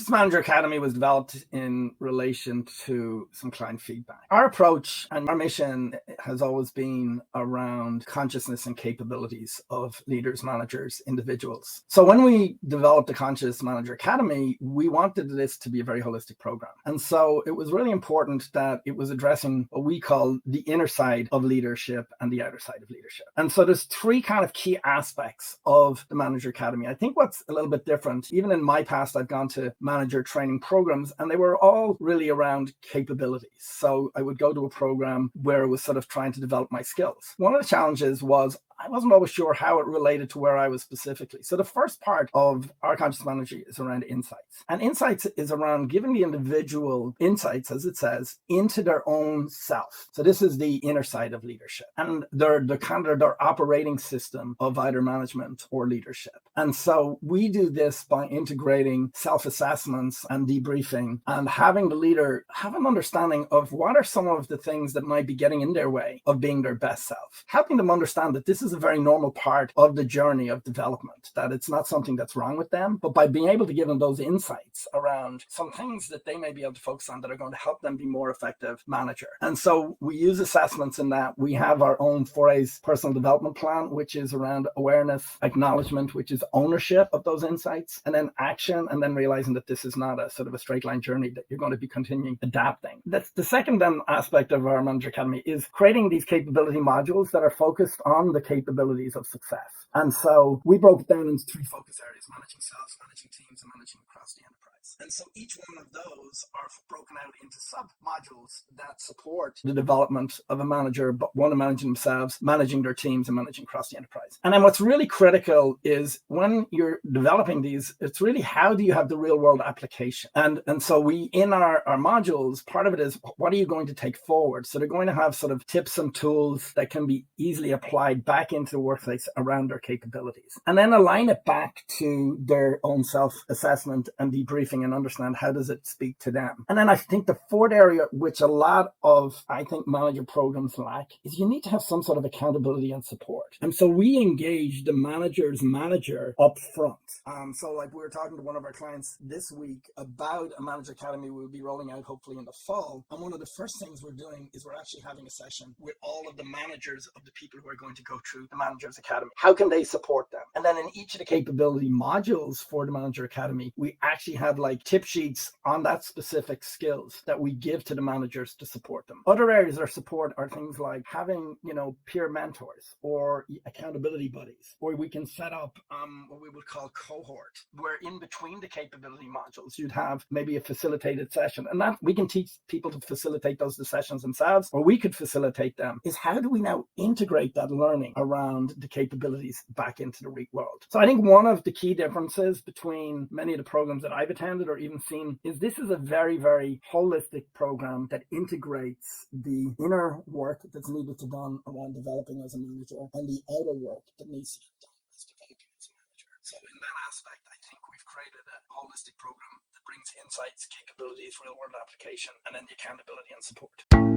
Conscious Manager Academy was developed in relation to some client feedback. Our approach and our mission has always been around consciousness and capabilities of leaders, managers, individuals. So when we developed the Conscious Manager Academy, we wanted this to be a very holistic program. And so it was really important that it was addressing what we call the inner side of leadership and the outer side of leadership. And so there's three kind of key aspects of the Manager Academy. I think what's a little bit different, even in my past, I've gone to manager training programs and they were all really around capabilities. So I would go to a program where it was sort of trying to develop my skills. One of the challenges was I wasn't always sure how it related to where I was specifically. So the first part of our conscious manager is around insights. And insights is around giving the individual insights, as it says, into their own self. So this is the inner side of leadership. And they're kind of their operating system of either management or leadership. And so we do this by integrating self-assessments and debriefing and having the leader have an understanding of what are some of the things that might be getting in their way of being their best self. Helping them understand that this is a very normal part of the journey of development, that it's not something that's wrong with them, but by being able to give them those insights around some things that they may be able to focus on that are going to help them be more effective manager. And so we use assessments in that. We have our own 4A's personal development plan, which is around awareness, acknowledgement, which is ownership of those insights, and then action, and then realizing that this is not a sort of a straight line journey, that you're going to be continuing adapting. That's the second then aspect of our Manager Academy, is creating these capability modules that are focused on the capabilities of success. And so we broke it down into three focus areas: managing self, managing teams, and managing across the enterprise. And so each one of those are broken out into sub-modules that support the development of a manager, but one of managing themselves, managing their teams, and managing across the enterprise. And then what's really critical is when you're developing these, it's really how do you have the real world application? And so we, in our modules, part of it is what are you going to take forward? So they're going to have sort of tips and tools that can be easily applied back into the workplace around their capabilities. And then align it back to their own self-assessment and debriefing and understand how does it speak to them. And then I think the fourth area, which a lot of, I think, manager programs lack, is you need to have some sort of accountability and support. And so we engage the manager's manager up front. So like we were talking to one of our clients this week about a Manager Academy we'll be rolling out hopefully in the fall. And one of the first things we're doing is we're actually having a session with all of the managers of the people who are going to go through the Manager's Academy. How can they support them? And then in each of the capability modules for the Manager Academy, we actually have like tip sheets on that specific skills that we give to the managers to support them. Other areas of support are things like having, peer mentors or accountability buddies, or we can set up what we would call cohort, where in between the capability modules, you'd have maybe a facilitated session. And that we can teach people to facilitate those sessions themselves, or we could facilitate them. Is how do we now integrate that learning around the capabilities back into the real world? So I think one of the key differences between many of the programs that I've attended or even seen is this is a very, very holistic program that integrates the inner work that's needed to be done around developing as a manager and the outer work that needs to be done as developing as a manager. So in that aspect, I think we've created a holistic program that brings insights, capabilities, real world application, and then the accountability and support.